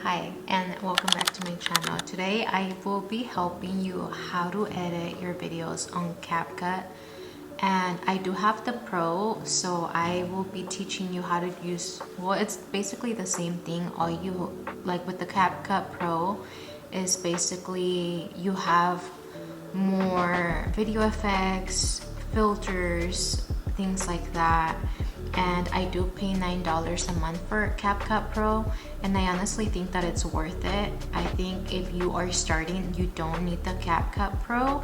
Hi and welcome back to my channel. Today I will be helping you how to edit your videos on CapCut, and I do have the Pro, so I will be teaching you how to use, well, it's basically the same thing. All you like with the CapCut Pro is basically you have more video effects, filters, things like that. And I do pay $9 a month for CapCut Pro, and I honestly think that it's worth it. I think if you are starting, you don't need the CapCut Pro.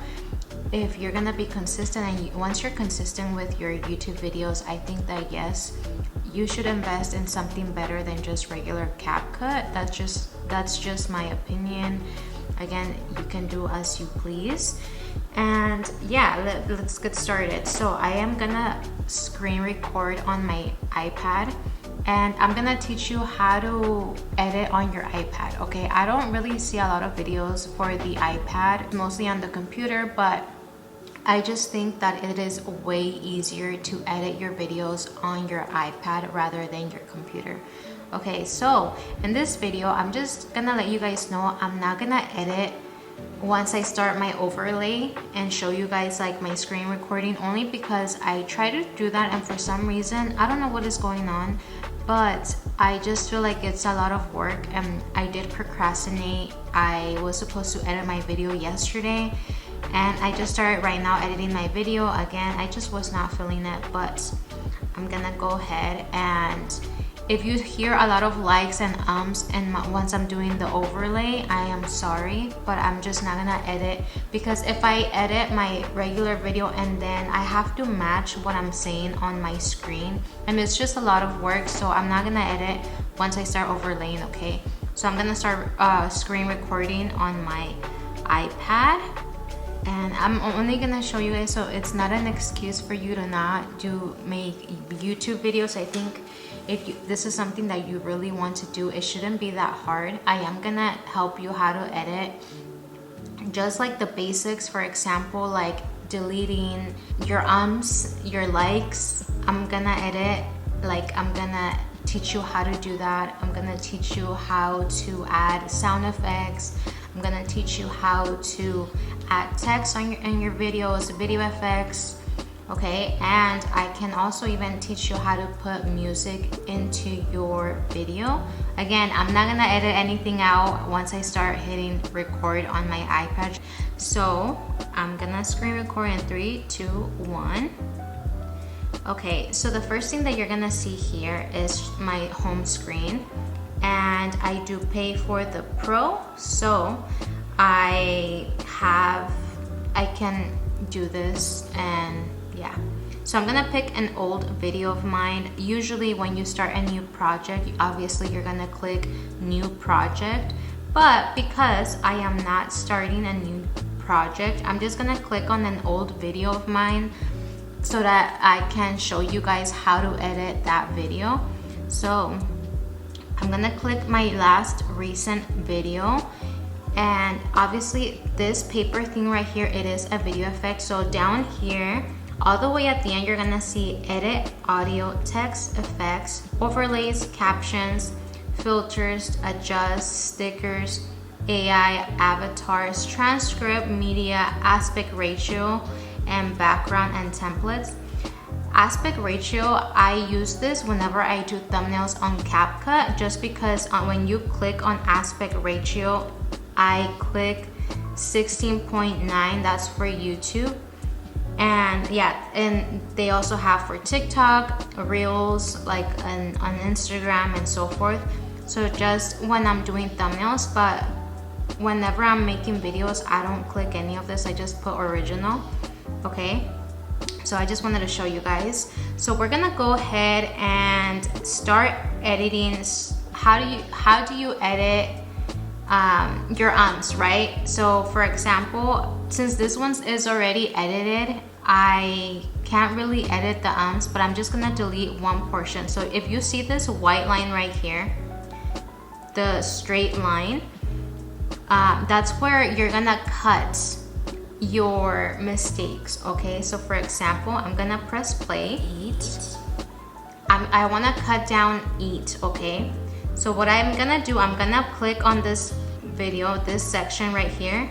If you're gonna be consistent, and once you're consistent with your YouTube videos, I think that yes, you should invest in something better than just regular CapCut. That's just my opinion. Again, you can do as you please. And yeah, let's get started. So I am gonna screen record on my iPad, and I'm gonna teach you how to edit on your iPad. Okay, I don't really see a lot of videos for the iPad, mostly on the computer, but I just think that it is way easier to edit your videos on your iPad rather than your computer. Okay, so in this video, I'm just gonna let you guys know I'm not gonna edit once I start my overlay and show you guys like my screen recording, only because I try to do that and for some reason, I don't know what is going on, but I just feel like it's a lot of work and I did procrastinate. I was supposed to edit my video yesterday and I just started right now editing my video again. I just was not feeling it, but I'm gonna go ahead, and if you hear a lot of likes and and once I'm doing the overlay, I am sorry, but I'm just not gonna edit, because if I edit my regular video and then I have to match what I'm saying on my screen, and it's just a lot of work, so I'm not gonna edit once I start overlaying. Okay, so I'm gonna start screen recording on my iPad, and I'm only gonna show you guys, so it's not an excuse for you to not make YouTube videos. I think if this is something that you really want to do, it shouldn't be that hard. I am gonna help you how to edit just like the basics. For example, like deleting your your likes. I'm gonna edit, like I'm gonna teach you how to do that. I'm gonna teach you how to add sound effects. I'm gonna teach you how to add text in your videos, video effects. Okay, and I can also even teach you how to put music into your video. Again, I'm not gonna edit anything out once I start hitting record on my iPad. So I'm gonna screen record in 3, 2, 1. Okay, so the first thing that you're gonna see here is my home screen, and I do pay for the Pro, so I can do this. And yeah, so I'm gonna pick an old video of mine. Usually when you start a new project, obviously you're gonna click new project, but because I am not starting a new project, I'm just gonna click on an old video of mine so that I can show you guys how to edit that video. So I'm gonna click my last recent video, and obviously this paper thing right here, it is a video effect. So down here, all the way at the end, you're gonna see edit, audio, text, effects, overlays, captions, filters, adjust, stickers, AI, avatars, transcript, media, aspect ratio, and background and templates. Aspect ratio, I use this whenever I do thumbnails on CapCut, just because when you click on aspect ratio, I click 16.9, that's for YouTube. And yeah, and they also have for TikTok, Reels, like on Instagram and so forth. So just when I'm doing thumbnails, but whenever I'm making videos, I don't click any of this, I just put original. Okay, so I just wanted to show you guys. So we're gonna go ahead and start editing. How do you edit your right? So for example, since this one is already edited, I can't really edit the but I'm just gonna delete one portion. So if you see this white line right here, the straight line, that's where you're gonna cut your mistakes. Okay, so for example, I'm gonna press play. I want to cut down eat. Okay, So what I'm gonna do, I'm gonna click on this video, this section right here,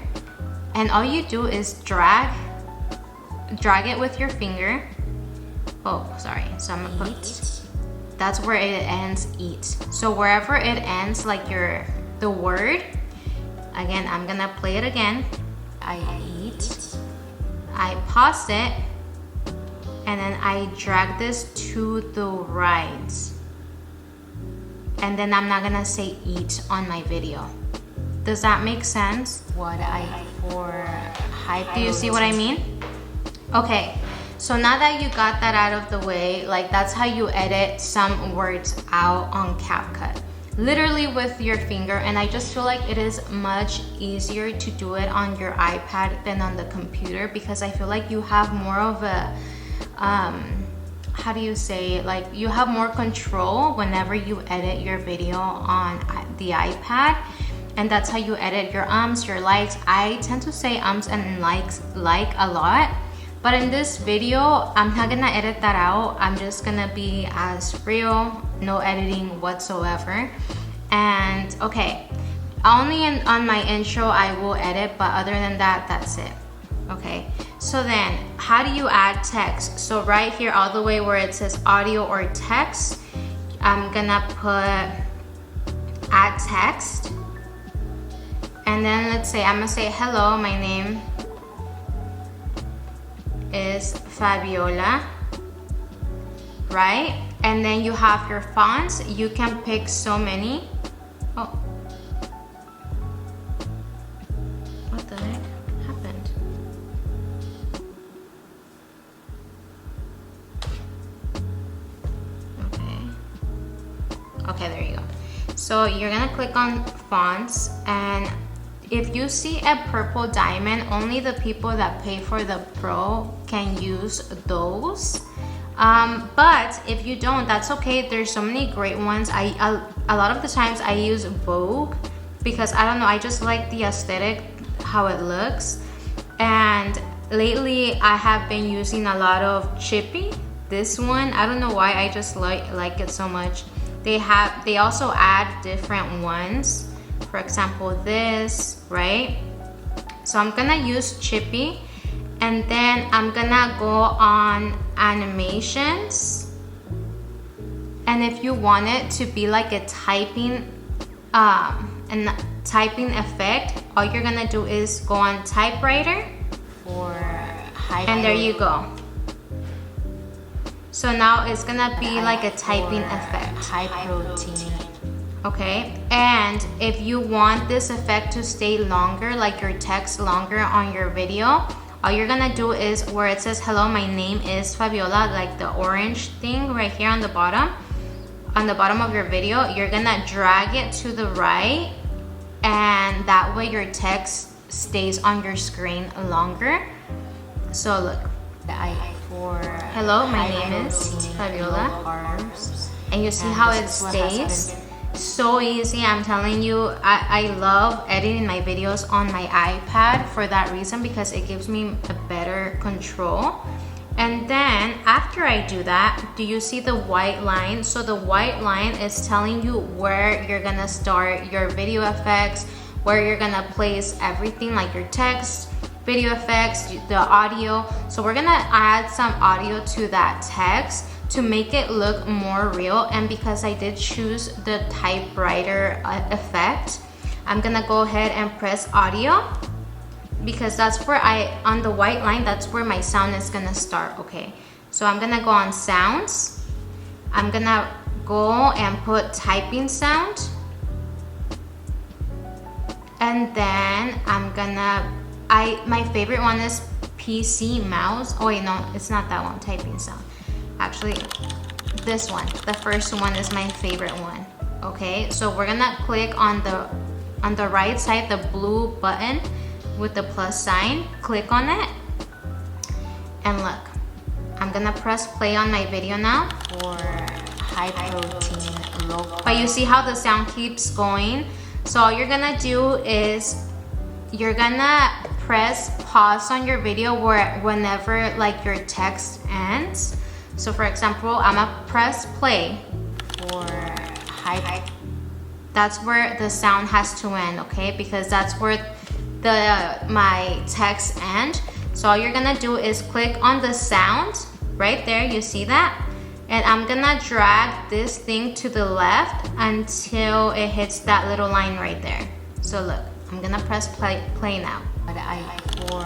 and all you do is drag it with your finger. Oh, sorry. So I'm gonna put, that's where it ends, eat. So wherever it ends, like the word, again, I'm gonna play it again. I eat. I pause it, and then I drag this to the right. And then I'm not gonna say eat on my video. Does that make sense? Do you see what I mean? Okay, so now that you got that out of the way, like that's how you edit some words out on CapCut. Literally with your finger, and I just feel like it is much easier to do it on your iPad than on the computer, because I feel like you have more of a, how do you say, like you have more control whenever you edit your video on the iPad. And that's how you edit your ums, your likes. I tend to say ums and likes like a lot, but in this video, I'm not gonna edit that out. I'm just gonna be as real, no editing whatsoever. And okay, only on my intro I will edit, but other than that, that's it. Okay, so then how do you add text? So right here, all the way where it says audio or text, I'm gonna put add text. And then let's say, I'm gonna say, hello, my name is Fabiola, right? And then you have your fonts. You can pick so many. Oh, what the heck happened? Okay, there you go. So you're gonna click on fonts, and if you see a purple diamond, only the people that pay for the Pro can use those. But if you don't, that's okay. There's so many great ones. A lot of the times I use Vogue because I don't know, I just like the aesthetic, how it looks. And lately I have been using a lot of Chippy. This one, I don't know why, I just like it so much. They also add different ones. For example, this, right? So I'm gonna use Chippy, and then I'm gonna go on animations. And if you want it to be like a typing effect, all you're gonna do is go on typewriter, and there you go. So now it's gonna be like a typing effect. High protein. Okay, and if you want this effect to stay longer, like your text longer on your video, all you're gonna do is where it says, hello, my name is Fabiola, like the orange thing right here on the bottom of your video, you're gonna drag it to the right, and that way your text stays on your screen longer. So look, hello, my name is Fabiola, and you see how it stays? So easy, I'm telling you. I love editing my videos on my iPad for that reason, because it gives me a better control. And then after I do that, do you see the white line? So the white line is telling you where you're gonna start your video effects, where you're gonna place everything, like your text, video effects, the audio. So we're gonna add some audio to that text to make it look more real. And because I did choose the typewriter effect, I'm gonna go ahead and press audio, because that's where on the white line, that's where my sound is gonna start. Okay, so I'm gonna go on sounds. I'm gonna go and put typing sound, and then I'm gonna, my favorite one is PC mouse. Oh wait, no, it's not that one, typing sound. Actually, this one, the first one, is my favorite one. Okay, so we're gonna click on the right side, the blue button with the plus sign. Click on it, and look, I'm gonna press play on my video now. For high protein, low carb. But you see how the sound keeps going? So all you're gonna do is you're gonna press pause on your video whenever like your text ends. So for example, I'm gonna press play. For high that's where the sound has to end, okay? Because that's where my text end. So all you're gonna do is click on the sound right there, you see that? And I'm gonna drag this thing to the left until it hits that little line right there. So look, I'm gonna press play now. For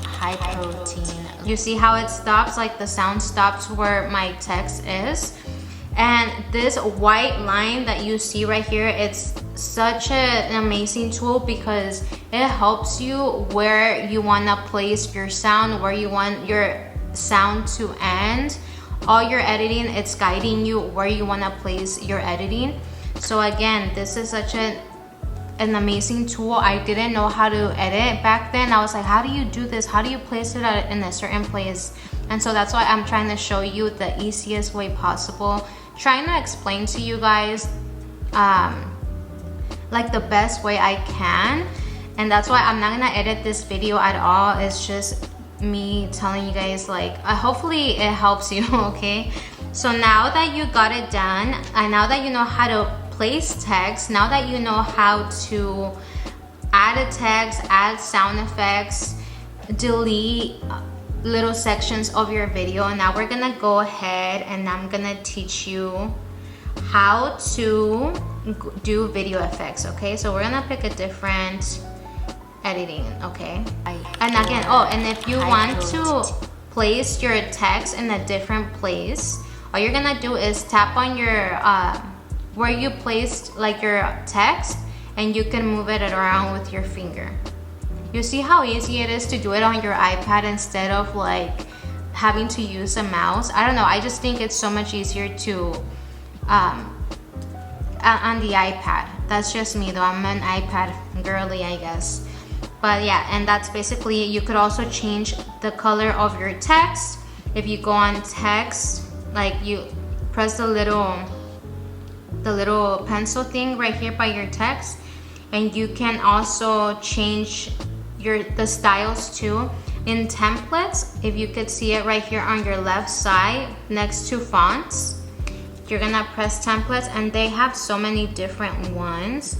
high protein. You see how it stops, like the sound stops where my text is. And this white line that you see right here, it's such an amazing tool because it helps you where you wanna place your sound, where you want your sound to end. All your editing, it's guiding you where you wanna place your editing. So again, this is such an amazing tool. I didn't know how to edit back then. I was like, how do you do this? How do you place it in a certain place? And so that's why I'm trying to show you the easiest way possible. Trying to explain to you guys like the best way I can. And that's why I'm not gonna edit this video at all. It's just me telling you guys, like, hopefully it helps you, okay? So now that you got it done, and now that you know how to place text, now that you know how to add a text, add sound effects, delete little sections of your video, now we're gonna go ahead and I'm gonna teach you how to do video effects, okay? So we're gonna pick a different editing, okay? And again, and if you want to place your text in a different place, all you're gonna do is tap on your where you placed like your text, and you can move it around with your finger. You see how easy it is to do it on your iPad instead of like having to use a mouse? I don't know, I just think it's so much easier to on the iPad. That's just me though, I'm an iPad girly, I guess. But yeah, and that's basically, you could also change the color of your text. If you go on text, like you press the little pencil thing right here by your text, and you can also change the styles too. In templates, if you could see it right here on your left side next to fonts, you're gonna press templates, and they have so many different ones.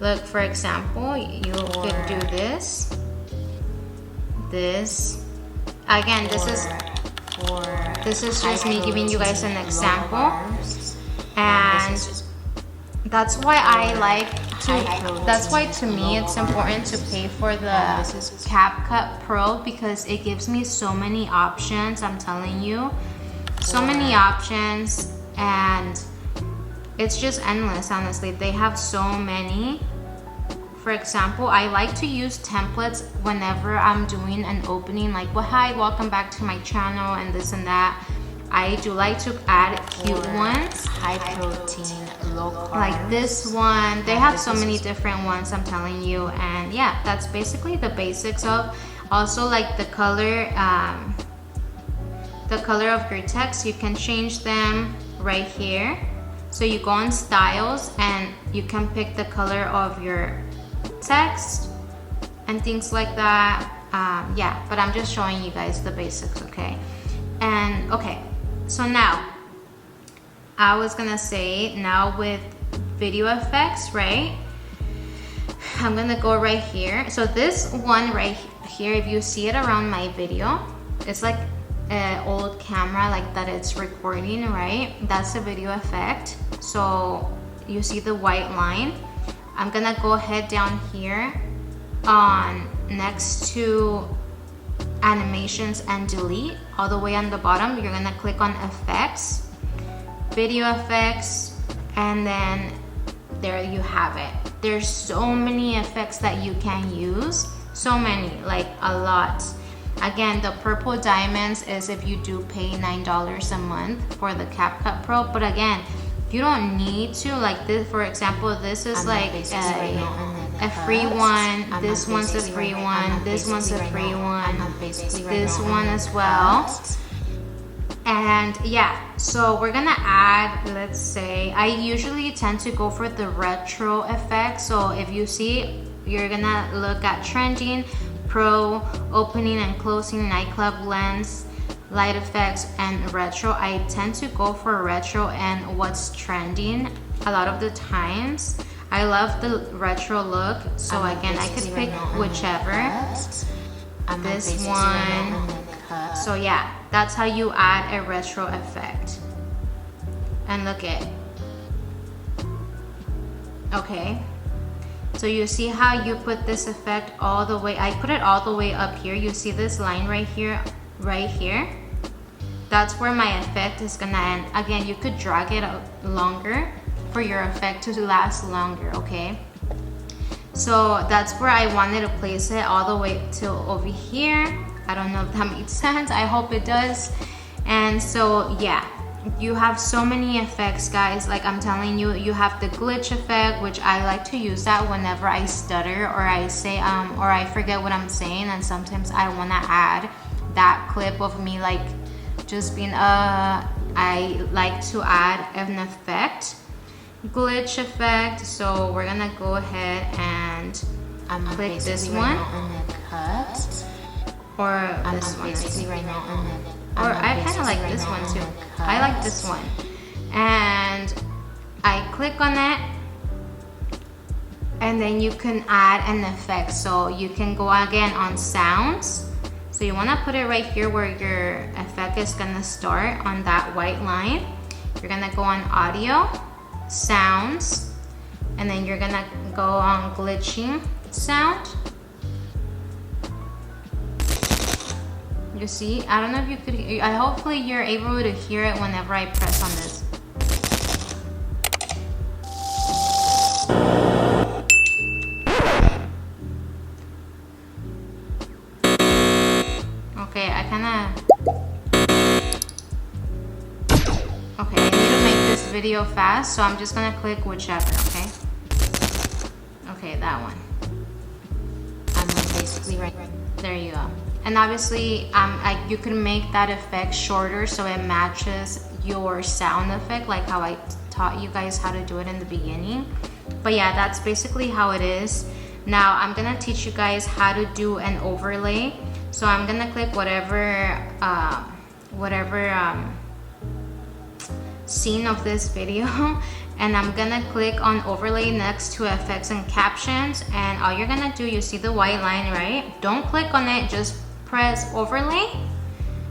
Look, for example, you could do this. Again, this is just me giving you guys an example. And that's why to me it's important to pay for the CapCut Pro, because it gives me so many options. I'm telling you, so many options, and it's just endless, honestly. They have so many. For example, I like to use templates whenever I'm doing an opening, like, well, hi, welcome back to my channel, and this and that. I do like to add cute ones, high protein, low carb. Like this one. They have so many different ones, I'm telling you. And yeah, that's basically the basics of. Also, like the color of your text, you can change them right here. So you go on styles and you can pick the color of your text and things like that. Yeah, but I'm just showing you guys the basics, okay? And okay, so now I was gonna say, now with video effects, right? I'm gonna go right here. So this one right here, if you see it around my video, it's like an old camera, like that it's recording, right? That's a video effect. So you see the white line. I'm gonna go ahead down here on next to animations and delete, all the way on the bottom. You're gonna click on effects, video effects, and then there you have it. There's so many effects that you can use, so many, like a lot. Again, the purple diamonds is if you do pay $9 a month for the CapCut Pro, but again, you don't need to. Like this, for example, this is like a free one. This one's a free one. This one's a free one. This one as well. And yeah, so we're gonna add, let's say, I usually tend to go for the retro effect. So if you see, you're gonna look at trending, pro, opening and closing, nightclub, lens, light effects, and retro. I tend to go for retro and what's trending a lot of the times. I love the retro look, so again I could pick whichever. This one. So yeah, that's how you add a retro effect. And look it. Okay. So you see how you put this effect all the way, I put it all the way up here. You see this line right here, right here? That's where my effect is gonna end. Again, you could drag it out longer for your effect to last longer, okay? So that's where I wanted to place it, all the way to over here. I don't know if that makes sense. I hope it does. And so yeah, you have so many effects, guys. Like I'm telling you, you have the glitch effect, which I like to use that whenever I stutter or I say or I forget what I'm saying, and sometimes I want to add that clip of me like just being I like to add an effect, glitch effect. So we're gonna go ahead and click this one, or this one. Or I kind of like this one too. I like this one. And I click on it, and then you can add an effect. So you can go again on sounds. So you want to put it right here where your effect is gonna start, on that white line. You're gonna go on audio, sounds, and then you're gonna go on glitching sound. You see, I don't know if you could, hopefully you're able to hear it whenever I press on this. Okay, I need to make this video fast, so I'm just gonna click whichever, okay? Okay, that one. I'm basically right. There you go. And obviously, you can make that effect shorter so it matches your sound effect, like how I taught you guys how to do it in the beginning. But yeah, that's basically how it is. Now I'm gonna teach you guys how to do an overlay. So I'm gonna click whatever scene of this video, and I'm gonna click on overlay next to effects and captions. And all you're gonna do, you see the white line, right? Don't click on it, just press overlay.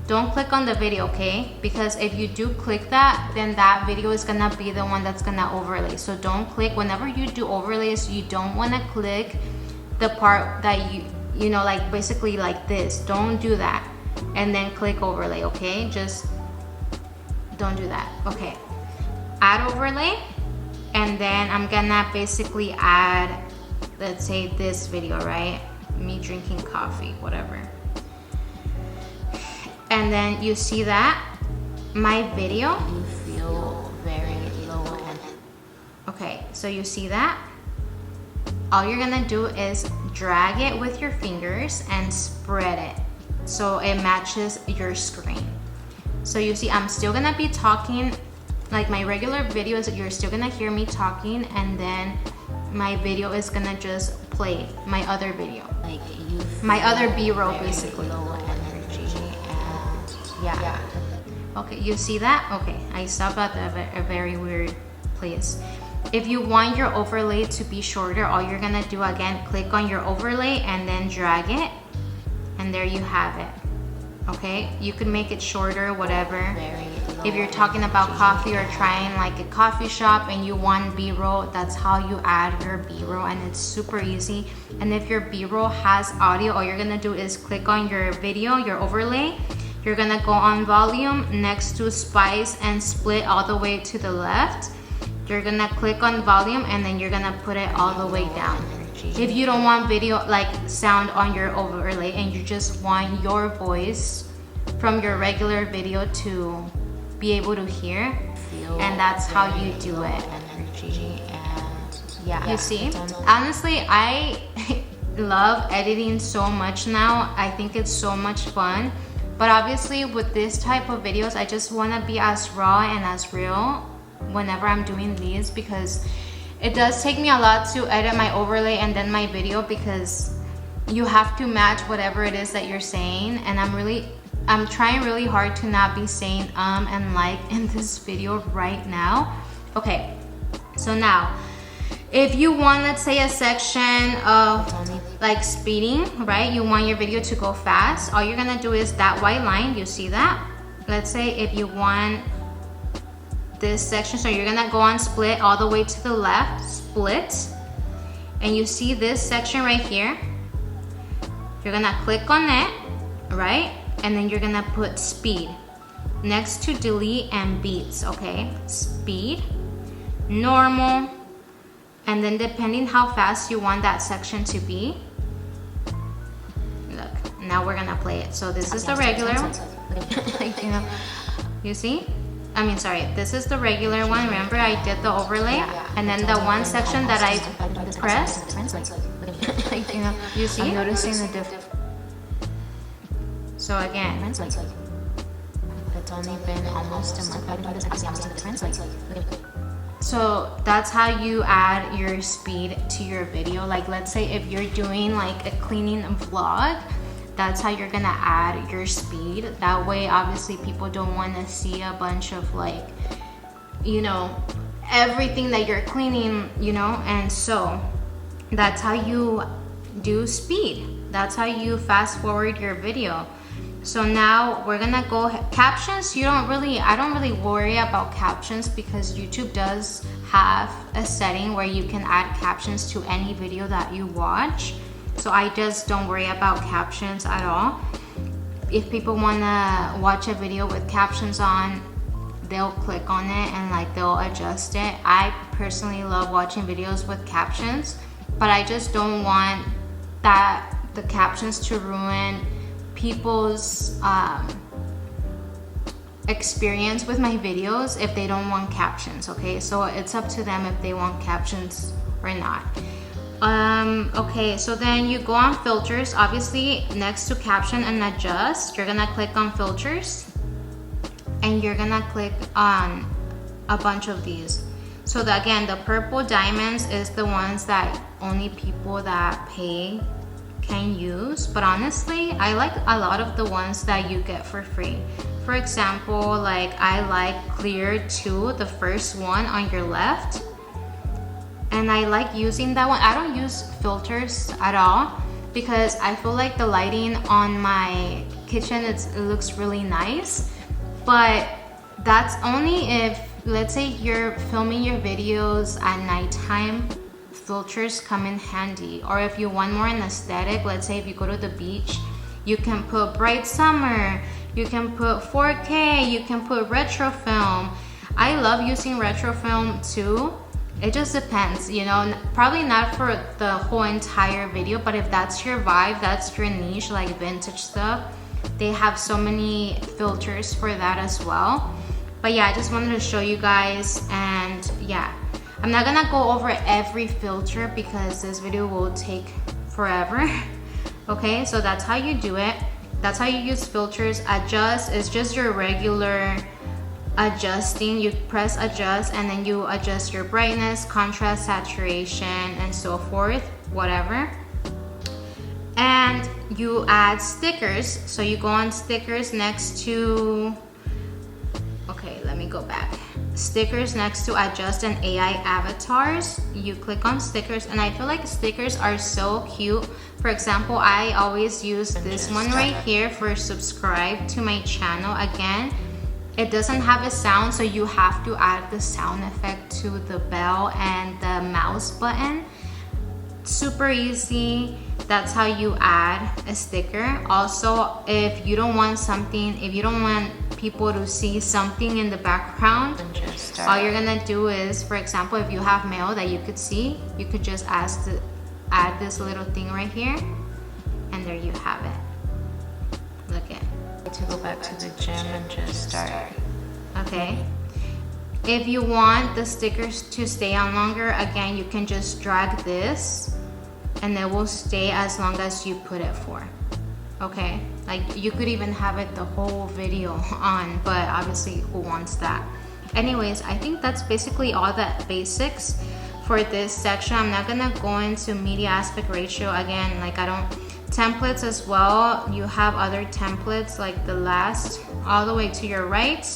Don't click on the video, okay? Because if you do click that, then that video is gonna be the one that's gonna overlay. So don't click. Whenever you do overlays, you don't want to click the part that you know, like basically like this. Don't do that and then click overlay, okay? Just don't do that. Okay, add overlay, and then I'm gonna basically add, let's say this video, right? Me drinking coffee, whatever. And then you see that my video, You feel very low and okay, so you see that all you're gonna do is drag it with your fingers and spread it so it matches your screen. So you see, I'm still gonna be talking like my regular videos. You're still gonna hear me talking, and then my video is gonna just play my other video, like you feel my other B-roll basically. low energy and yeah. Okay, you see that? Okay, I stopped at a very weird place. If you want your overlay to be shorter, all you're gonna do, again, click on your overlay and then drag it, and there you have it. Okay, you can make it shorter, whatever. If you're talking about coffee or trying like a coffee shop and you want B-roll, that's how you add your B-roll, and it's super easy. And if your B-roll has audio, all you're gonna do is click on your video, your overlay. You're gonna go on volume next to spice and split all the way to the left. You're gonna click on volume, and then you're gonna put it all the way down. If you don't want video like sound on your overlay and you just want your voice from your regular video to be able to hear, and that's how you do it. Energy and yeah. You see, honestly, I love editing so much now. I think it's so much fun. But obviously with this type of videos, I just want to be as raw and as real whenever I'm doing these, because it does take me a lot to edit my overlay and then my video, because you have to match whatever it is that you're saying. And I'm trying really hard to not be saying and like in this video right now. Okay, so now If you want, let's say, a section of like speeding, right? You want your video to go fast. All you're gonna do is that white line, you see that? Let's say if you want this section, so you're gonna go on split all the way to the left, split, and you see this section right here. You're gonna click on it, right? And then you're gonna put speed next to delete and beats, okay? Speed, normal, and then depending how fast you want that section to be. Look, now we're gonna play it. So this is the regular one. Like, you know, you see? I mean, sorry, this is the regular one. Remember I did the overlay? And then the one section that I pressed, like, you know, you see? I'm noticing the difference. So again, It's only been almost a month. so that's how you add your speed to your video. Like, let's say if you're doing like a cleaning vlog, that's how you're gonna add your speed. That way, obviously, people don't want to see a bunch of like, you know, everything that you're cleaning, you know. And so that's how you do speed. That's how you fast forward your video. So now we're gonna go captions. I don't really worry about captions because YouTube does have a setting where you can add captions to any video that you watch. So I just don't worry about captions at all. If people wanna watch a video with captions on, they'll click on it and like they'll adjust it. I personally love watching videos with captions, but I just don't want the captions to ruin people's experience with my videos if they don't want captions, okay? So it's up to them if they want captions or not. Okay, so then you go on filters. Obviously, next to caption and adjust, you're gonna click on filters and you're gonna click on a bunch of these. So again, the purple diamonds is the ones that only people that pay can use, but honestly I like a lot of the ones that you get for free. For example, like I like clear 2, the first one on your left, and I like using that one. I don't use filters at all because I feel like the lighting on my kitchen, it looks really nice, but that's only if, let's say, you're filming your videos at nighttime. Filters come in handy. Or if you want more an aesthetic, let's say if you go to the beach, you can put bright summer, you can put 4K, you can put retro film. I love using retro film too. It just depends, you know, probably not for the whole entire video, but if that's your vibe, that's your niche, like vintage stuff, they have so many filters for that as well. But yeah, I just wanted to show you guys, and yeah, I'm not gonna go over every filter because this video will take forever. Okay, so that's how you do it. That's how you use filters. Adjust is just your regular adjusting. You press adjust and then you adjust your brightness, contrast, saturation, and so forth, whatever. And you add stickers. So you go on stickers next to, okay, let me go back. Stickers next to adjust and AI avatars. You click on stickers, and I feel like stickers are so cute. For example, I always use this one right here for subscribe to my channel. Again, it doesn't have a sound, so you have to add the sound effect to the bell and the mouse button. Super easy. That's how you add a sticker. Also, if you don't want something, if you don't want people to see something in the background, all you're gonna do is, for example, if you have mail that you could see, you could just add this little thing right here, and there you have it. Look at. To go back to the gym and just start. Okay. If you want the stickers to stay on longer, again, you can just drag this and it will stay as long as you put it for. Okay, like you could even have it the whole video on, but obviously who wants that? Anyways, I think that's basically all the basics for this section. I'm not gonna go into media aspect ratio again, like I don't. Templates as well, you have other templates like the last all the way to your right,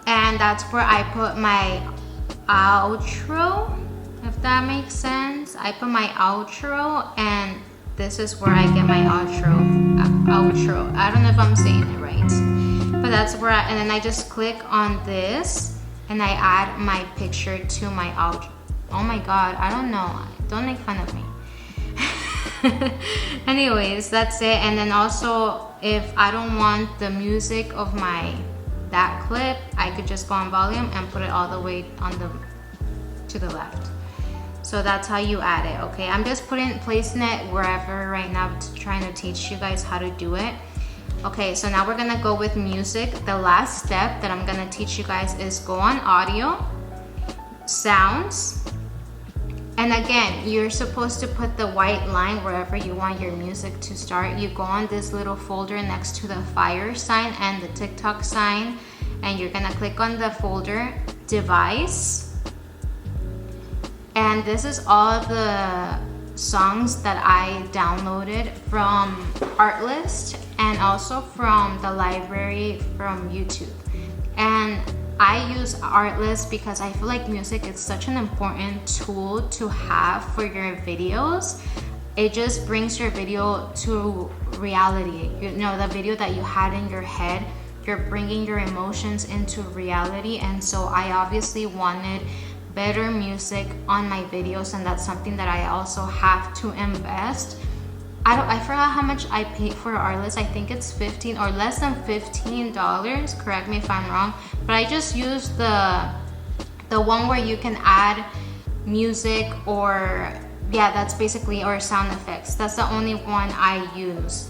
and that's where I put my outro. that makes sense. I put my outro, and this is where I get my outro. I don't know if I'm saying it right, but that's where and then I just click on this and I add my picture to my outro. Oh my god, I don't know. Don't make fun of me. Anyways, that's it. And then also, if I don't want the music of that clip, I could just go on volume and put it all the way to the left. So that's how you add it. Okay, I'm just placing it wherever right now, trying to teach you guys how to do it. Okay, so now we're gonna go with music. The last step that I'm gonna teach you guys is go on audio, sounds, and again, you're supposed to put the white line wherever you want your music to start. You go on this little folder next to the fire sign and the TikTok sign, and you're gonna click on the folder, device, and this is all the songs that I downloaded from Artlist and also from the library from YouTube. And I use Artlist because I feel like music is such an important tool to have for your videos. It just brings your video to reality. You know, the video that you had in your head, you're bringing your emotions into reality. And so I obviously wanted better music on my videos, and that's something that I also have to invest. I forgot how much I paid for Artlist. I think it's $15 or less than $15. Correct me if I'm wrong. But I just used the one where you can add music, or yeah, that's basically, or sound effects. That's the only one I use.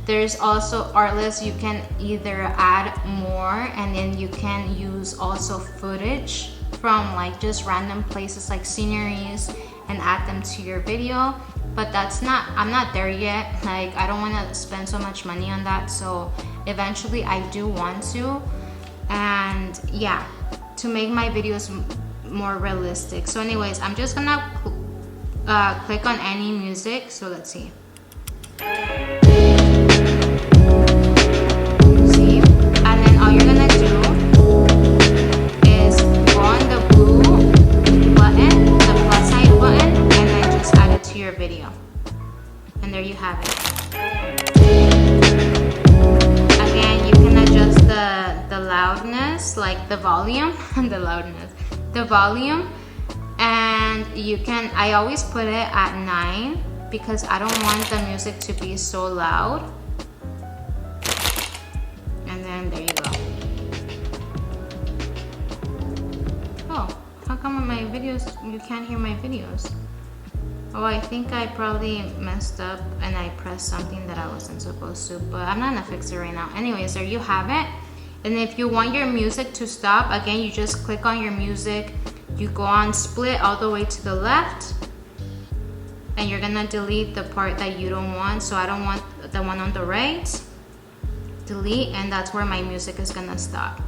There's also Artlist. You can either add more, and then you can use also footage from like just random places like sceneries and add them to your video. But I'm not there yet. Like, I don't want to spend so much money on that. So eventually I do want to, and yeah, to make my videos more realistic. So anyways, I'm just gonna click on any music. So let's see. See, and then all you're gonna do is go on the blue button, the plus sign button, and then just add it to your video. And there you have it. Again, you can adjust the loudness, like the volume, the volume, and I always put it at 9 because I don't want the music to be so loud. And then there you go. Oh, how come on my videos you can't hear my videos? Oh, I think I probably messed up and I pressed something that I wasn't supposed to, but I'm not gonna fix it right now. Anyways, there you have it. And if you want your music to stop, again, you just click on your music, you go on split all the way to the left, and you're gonna delete the part that you don't want. So I don't want the one on the right. Delete, and that's where my music is gonna stop.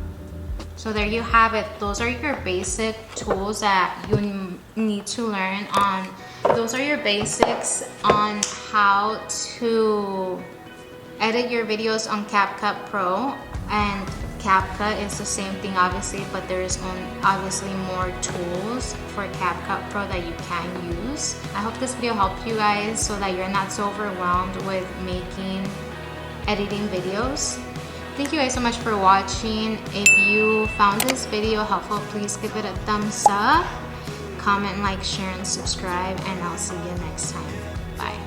So there you have it. Those are your basic tools that you need to learn on. Those are your basics on how to edit your videos on CapCut Pro. And CapCut is the same thing obviously, but there's obviously more tools for CapCut Pro that you can use. I hope this video helped you guys so that you're not so overwhelmed with editing videos. Thank you guys so much for watching. If you found this video helpful, please give it a thumbs up, comment, like, share, and subscribe, and I'll see you next time. Bye.